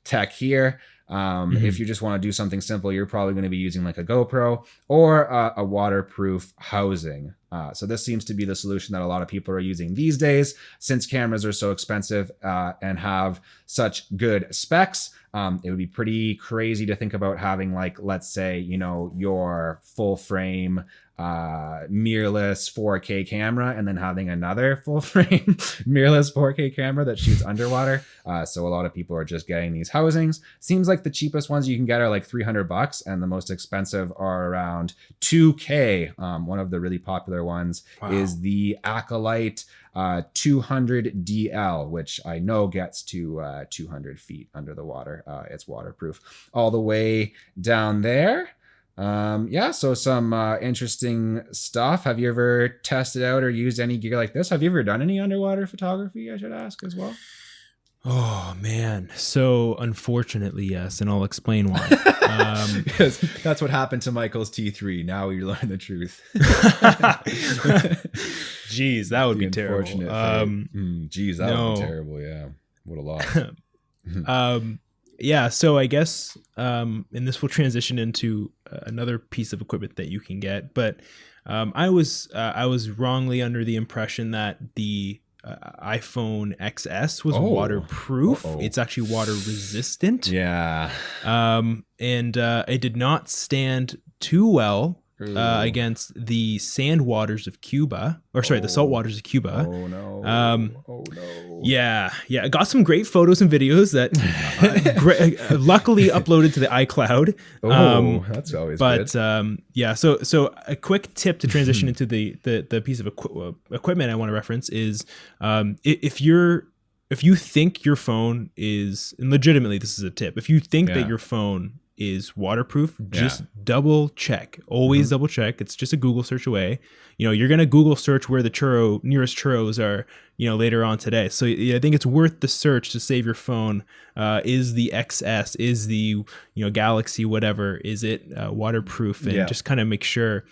tech here. If you just want to do something simple, you're probably going to be using like a GoPro or a waterproof housing. So this seems to be the solution that a lot of people are using these days, since cameras are so expensive and have such good specs. It would be pretty crazy to think about having, like, let's say, your full frame mirrorless 4K camera and then having another full frame mirrorless 4K camera that shoots underwater. So a lot of people are just getting these housings. Seems like the cheapest ones you can get are like $300, and the most expensive are around $2K. One of the really popular ones is the Acolyte 200 DL, which I know gets to 200 feet under the water. It's waterproof all the way down there. So some interesting stuff. Have you ever tested out or used any gear like this? Have you ever done any underwater photography, I should ask as well? Oh man, so unfortunately yes, and I'll explain why. Because that's what happened to Michael's T3. Now we learn the truth. Jeez, that would be terrible. Would be terrible. Yeah, what a loss. Yeah, so I guess, and this will transition into another piece of equipment that you can get, but I was wrongly under the impression that the iPhone XS was waterproof. It's actually water resistant. Yeah. And it did not stand too well against the sand waters of Cuba, the salt waters of Cuba. Oh no. Yeah. I got some great photos and videos that luckily uploaded to the iCloud. That's always good. But so a quick tip to transition into the piece of equipment I want to reference is if you think your phone is, and legitimately this is a tip, if you think that your phone is waterproof, just double check. Always double check. It's just a Google search away. You're going to Google search where the nearest churros are, later on today. So I think it's worth the search to save your phone. Is the XS, is the, Galaxy, whatever, is it waterproof? And just kind of make sure.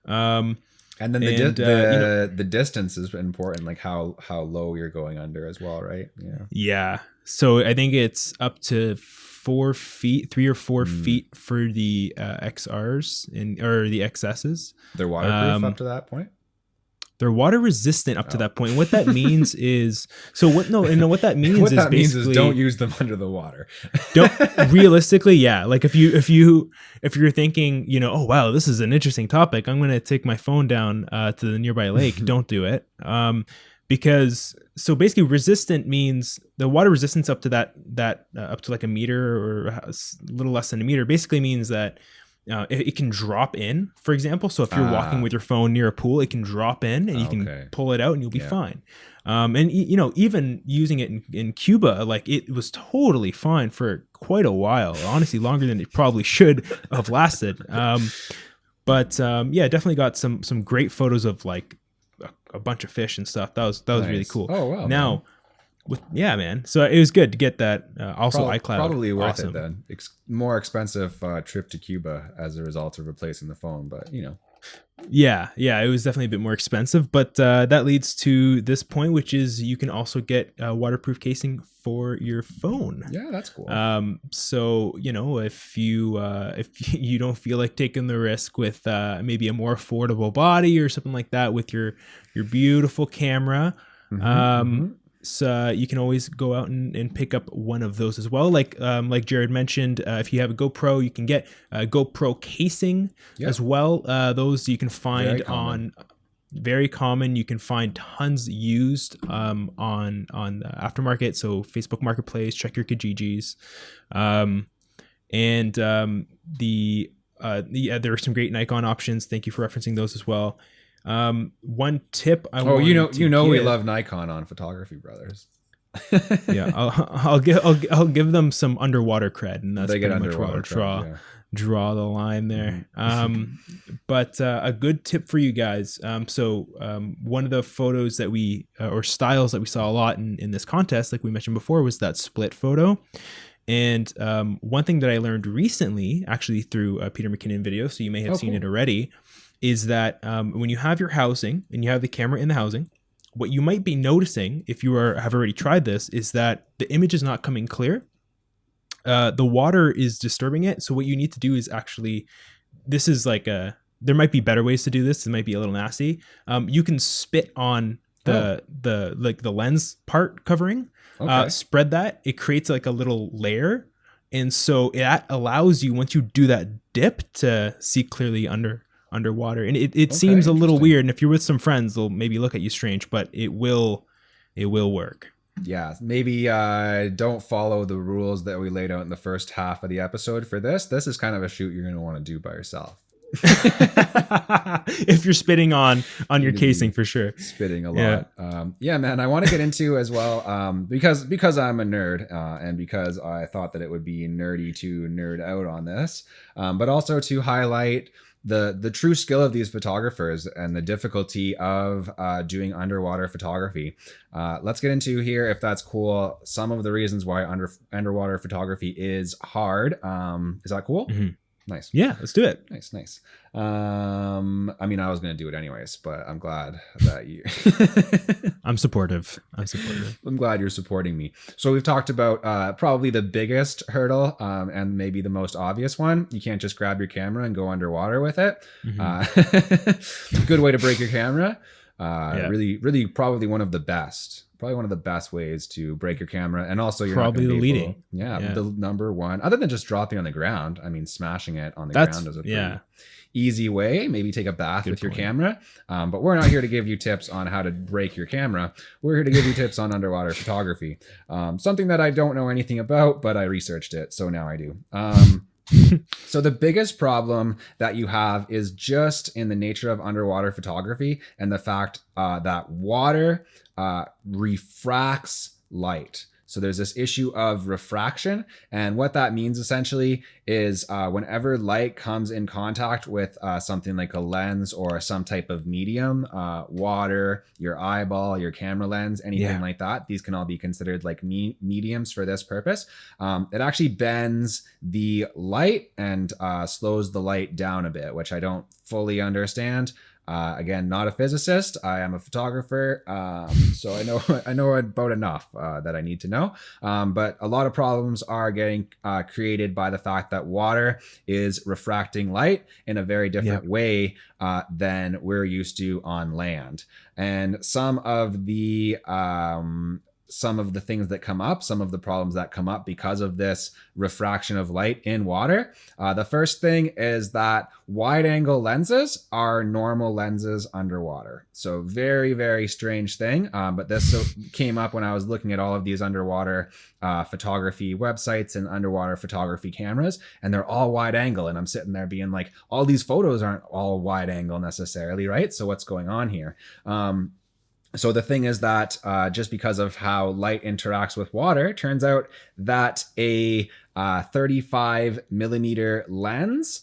And then the distance is important, like how low you're going under as well, right? Yeah. So I think it's up to 4 feet, 3 or 4 feet for the XRs or the XSs. They're waterproof up to that point. They're water resistant up to that point. What that means is, what that means is basically don't use them under the water. Don't realistically, yeah. Like if you're thinking, oh wow, this is an interesting topic, I'm going to take my phone down to the nearby lake. Don't do it. Because basically resistant means the water resistance up to that up to like a meter or a little less than a meter basically means that it can drop in, for example. So if you're walking with your phone near a pool, it can drop in and you can pull it out and you'll be fine. And even using it in Cuba, like it was totally fine for quite a while, honestly, longer than it probably should have lasted. Definitely got some great photos of like a bunch of fish and stuff. That was nice. Really cool. Oh wow. Now, man. So it was good to get that. Also, iCloud. Probably worth it then. More expensive trip to Cuba as a result of replacing the phone, but Yeah, it was definitely a bit more expensive, but that leads to this point, which is you can also get waterproof casing for your phone. Yeah, that's cool. So if you don't feel like taking the risk with maybe a more affordable body or something like that with your beautiful camera, so you can always go out and pick up one of those as well. Like Jared mentioned, if you have a GoPro, you can get a GoPro casing as well. Those you can find very common. You can find tons used on aftermarket. So Facebook Marketplace, check your Kijijis. There are some great Nikon options. Thank you for referencing those as well. One tip we love Nikon on Photography Brothers. Yeah, I'll give them some underwater cred, and that's pretty much where I'll draw the line there. But a good tip for you guys. One of the photos that we or styles that we saw a lot in this contest, like we mentioned before, was that split photo. And one thing that I learned recently, actually through a Peter McKinnon video, so you may have seen it already, is that when you have your housing and you have the camera in the housing, what you might be noticing if you have already tried this is that the image is not coming clear. The water is disturbing it. So what you need to do is actually, this is like there might be better ways to do this. It might be a little nasty. You can spit on the lens part covering, spread that. It creates like a little layer. And so that allows you, once you do that dip, to see clearly underwater. And it seems a little weird. And if you're with some friends, they'll maybe look at you strange, but it will work. Yeah, maybe don't follow the rules that we laid out in the first half of the episode for this. This is kind of a shoot you're going to want to do by yourself. If you're spitting on your casing, for sure. Spitting a lot. Yeah, man, I want to get into as well, because I'm a nerd, and because I thought that it would be nerdy to nerd out on this, but also to highlight the true skill of these photographers and the difficulty of doing underwater photography. Let's get into here, if that's cool, some of the reasons why underwater photography is hard. Is that cool? Mm-hmm. Nice. Yeah, let's do it. Nice. I mean, I was going to do it anyways, but I'm glad that you... I'm supportive. I'm glad you're supporting me. So we've talked about probably the biggest hurdle, and maybe the most obvious one. You can't just grab your camera and go underwater with it. Mm-hmm. Good way to break your camera. Really probably one of the best. Probably one of the best ways to break your camera, and also you're probably not the leading. The number one, other than just dropping on the ground. I mean, smashing it on the ground is a pretty easy way. Maybe take a bath with your camera. But we're not here to give you tips on how to break your camera. We're here to give you tips on underwater photography. Something that I don't know anything about, but I researched it, so now I do. So the biggest problem that you have is just in the nature of underwater photography and the fact that water refracts light. So there's this issue of refraction, and what that means essentially is whenever light comes in contact with something like a lens or some type of medium, water, your eyeball, your camera lens, anything like that, these can all be considered like mediums for this purpose. It actually bends the light and slows the light down a bit, which I don't fully understand. Again, not a physicist. I am a photographer, so I know about enough that I need to know. But a lot of problems are getting created by the fact that water is refracting light in a very different way than we're used to on land. And some of the things that come up, some of the problems that come up because of this refraction of light in water. The first thing is that wide angle lenses are normal lenses underwater. So very, very strange thing. But this came up when I was looking at all of these underwater photography websites and underwater photography cameras, and they're all wide angle. And I'm sitting there being like, all these photos aren't all wide angle necessarily, right? So what's going on here? So the thing is that just because of how light interacts with water, it turns out that a 35 millimeter lens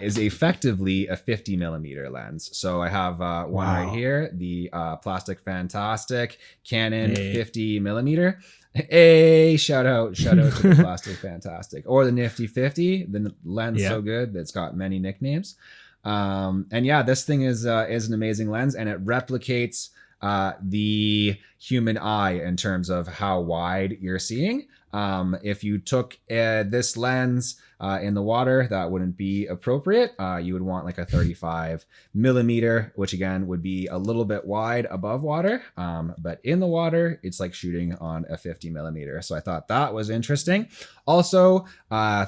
is effectively a 50 millimeter lens. So I have one right here, the Plastic Fantastic Canon 50 millimeter. Hey, shout out to the Plastic Fantastic, or the Nifty 50. The lens so good that it's got many nicknames. And yeah, this thing is an amazing lens, and it replicates the human eye in terms of how wide you're seeing. If you took this lens in the water, that wouldn't be appropriate. You would want like a 35 millimeter, which again would be a little bit wide above water. But in the water, it's like shooting on a 50 millimeter. So I thought that was interesting. Also,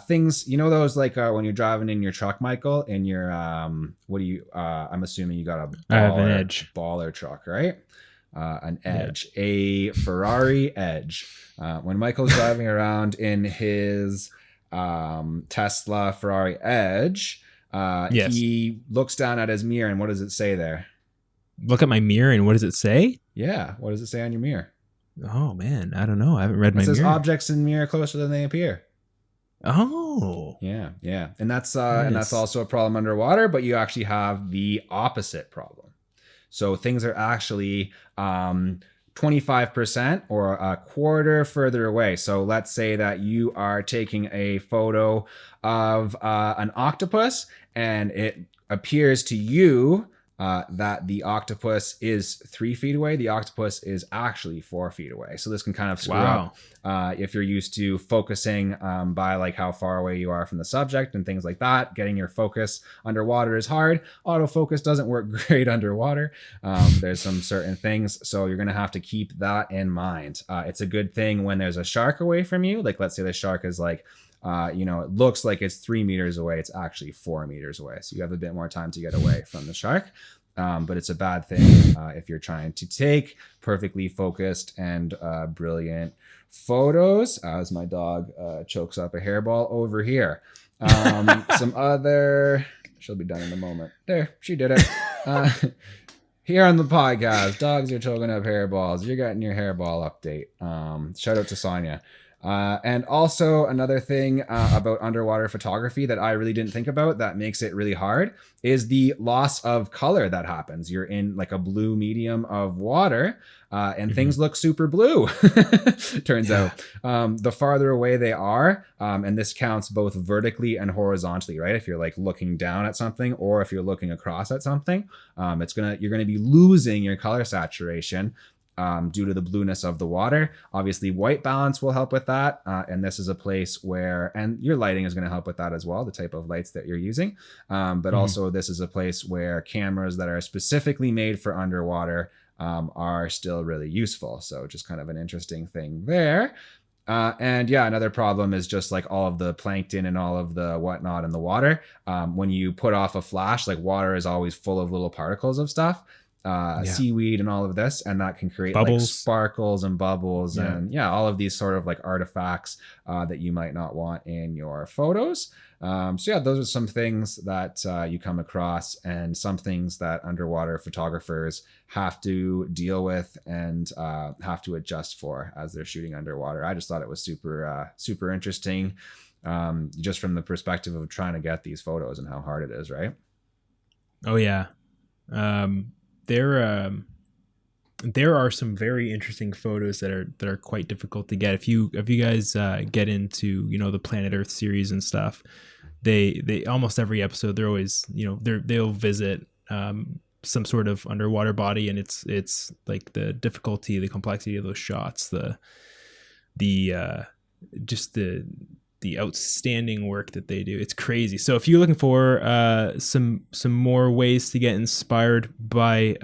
things, you know, those like when you're driving in your truck, Michael, in your, I'm assuming you got I have an Edge baller truck, right? An Edge, a Ferrari Edge. When Michael's driving around in his Tesla Ferrari Edge, he looks down at his mirror, and what does it say there? Look at my mirror, and what does it say? Yeah, what does it say on your mirror? Oh man, I don't know. I haven't read my mirror. It says objects in mirror closer than they appear. Oh. Yeah. And that's also a problem underwater, but you actually have the opposite problem. So things are actually 25% or a quarter further away. So let's say that you are taking a photo of an octopus, and it appears to you that the octopus is 3 feet away. The octopus is actually 4 feet away. So this can kind of screw up if you're used to focusing by like how far away you are from the subject and things like that. Getting your focus underwater is hard. Autofocus doesn't work great underwater. There's some certain things, so you're going to have to keep that in mind. It's a good thing when there's a shark away from you. Like, let's say the shark is like, it looks like it's 3 meters away. It's actually 4 meters away. So you have a bit more time to get away from the shark. But it's a bad thing if you're trying to take perfectly focused and brilliant photos. As my dog chokes up a hairball over here. Some other... She'll be done in a moment. There, she did it. Here on the podcast, dogs are choking up hairballs. You're getting your hairball update. Shout out to Sonia. And also another thing about underwater photography that I really didn't think about that makes it really hard is the loss of color that happens. You're in like a blue medium of water and things look super blue. Turns out the farther away they are, and this counts both vertically and horizontally, right? If you're like looking down at something or if you're looking across at something, you're gonna be losing your color saturation. Due to the blueness of the water. Obviously, white balance will help with that. And this is a place where, and your lighting is going to help with that as well, the type of lights that you're using. But also this is a place where cameras that are specifically made for underwater are still really useful. So just kind of an interesting thing there. And yeah, another problem is just like all of the plankton and all of the whatnot in the water. When you put off a flash, like water is always full of little particles of stuff. Seaweed and all of this, and that can create bubbles. Like sparkles and bubbles and all of these sort of like artifacts that you might not want in your photos. Those are some things that you come across and some things that underwater photographers have to deal with and have to adjust for as they're shooting underwater. I just thought it was super interesting, just from the perspective of trying to get these photos and how hard it is, right? Oh yeah. There are some very interesting photos that are quite difficult to get. If you guys get into the Planet Earth series and stuff, they almost every episode they're always they'll visit some sort of underwater body, and it's like the difficulty, the complexity of those shots, the outstanding work that they do. It's crazy. So if you're looking for some more ways to get inspired by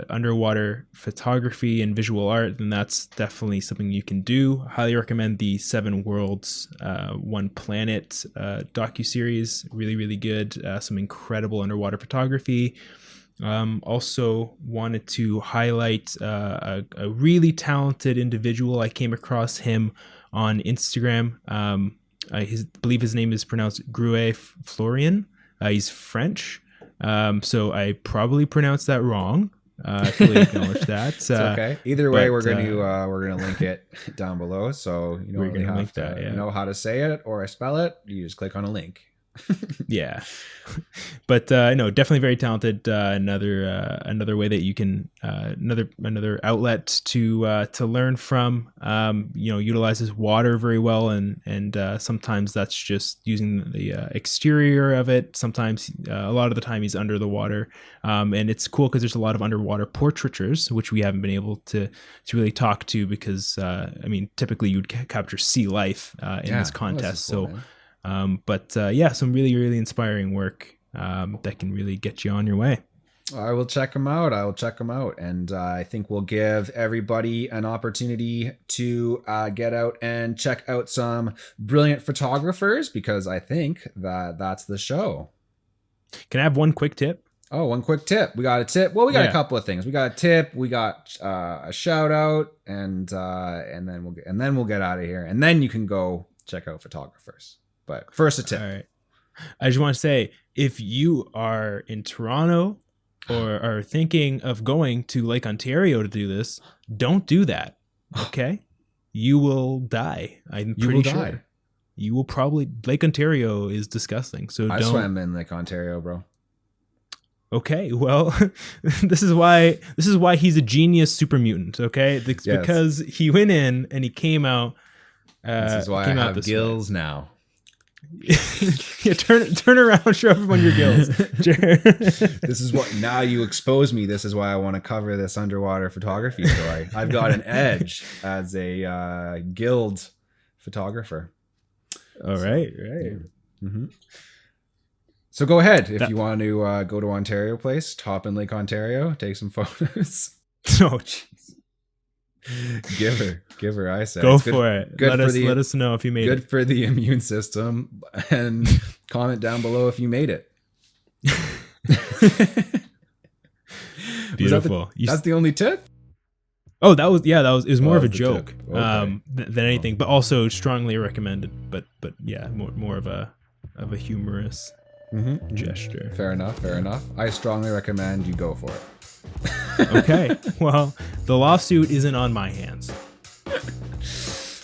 underwater photography and visual art, then that's definitely something you can do. Highly recommend the 7 Worlds, 1 Planet docuseries. Really, really good. Some incredible underwater photography. Also wanted to highlight a really talented individual. I came across him on Instagram. I believe his name is pronounced Gruet Florian. He's French, so I probably pronounced that wrong. I fully acknowledge that. It's okay. Either way, we're gonna link it down below, so you don't really have to know how to say it or spell it. You just click on a link. Yeah, but no, definitely very talented. Another way that you can another outlet to learn from. Utilizes water very well, and sometimes that's just using the exterior of it. Sometimes a lot of the time he's under the water, and it's cool because there's a lot of underwater portraitures which we haven't been able to really talk to because typically you'd capture sea life in this contest. So. Cool, some really, really inspiring work that can really get you on your way. I will check them out. And I think we'll give everybody an opportunity to get out and check out some brilliant photographers, because I think that's the show. Can I have one quick tip? Oh, one quick tip. We got a tip. Well, we got a couple of things. We got a tip. We got a shout out, and then we'll get out of here. And then you can go check out photographers. But first, a tip. All right. I just want to say, if you are in Toronto or are thinking of going to Lake Ontario to do this, don't do that. Okay? You will die. I'm pretty sure. You will probably. Lake Ontario is disgusting. So I swam in Lake Ontario, bro. Okay, well, this is why he's a genius super mutant. Okay, because he went in and he came out. This is why I have gills now. Yeah, turn around, show everyone your gills. This is what, now you expose me. This is why I want to cover this underwater photography story. I've got an edge as a guild photographer. All right. Mm-hmm. So go ahead if you want to go to Ontario Place, hop in Lake Ontario, take some photos. Oh, jeez. Give her, I say. Go for it. Let us know if you made it. Good for the immune system. And comment down below if you made it. Beautiful. That's the only tip? Oh, that was more of a joke okay. than anything, but also strongly recommended. But yeah, more of a humorous gesture. Fair enough. I strongly recommend you go for it. Okay. Well, the lawsuit isn't on my hands.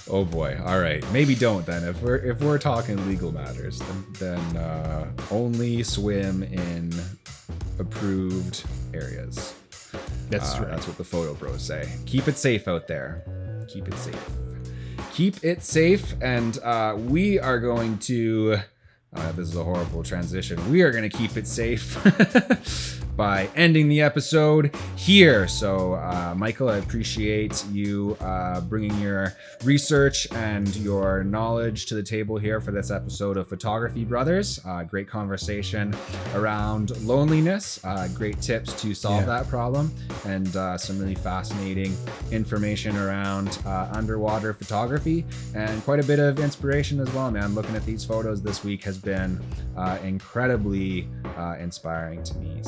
Oh boy. All right. Maybe don't then. If we're talking legal matters, then only swim in approved areas. That's right. That's what the PHOTOBROS say. Keep it safe out there. Keep it safe. And we are going to. This is a horrible transition. We are going to keep it safe by ending the episode here. So, Michael, I appreciate you bringing your research and your knowledge to the table here for this episode of Photography Brothers. Great conversation around loneliness, great tips to solve that problem, and some really fascinating information around underwater photography, and quite a bit of inspiration as well, man. Looking at these photos this week has been incredibly inspiring to me.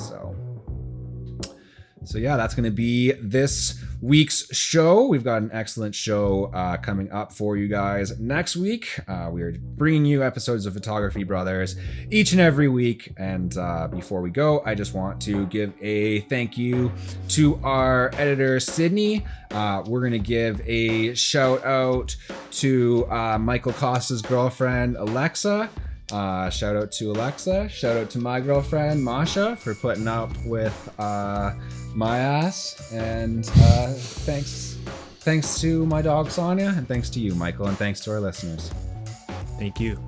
So yeah, that's going to be this week's show. We've got an excellent show coming up for you guys next week. We are bringing you episodes of Photography Brothers each and every week. And before we go, I just want to give a thank you to our editor, Sydney. We're going to give a shout out to Michael Costa's girlfriend, Alexa. Shout out to Alexa. Shout out to my girlfriend, Masha, for putting up with my ass. And thanks to my dog, Sonia. And thanks to you, Michael. And thanks to our listeners. Thank you.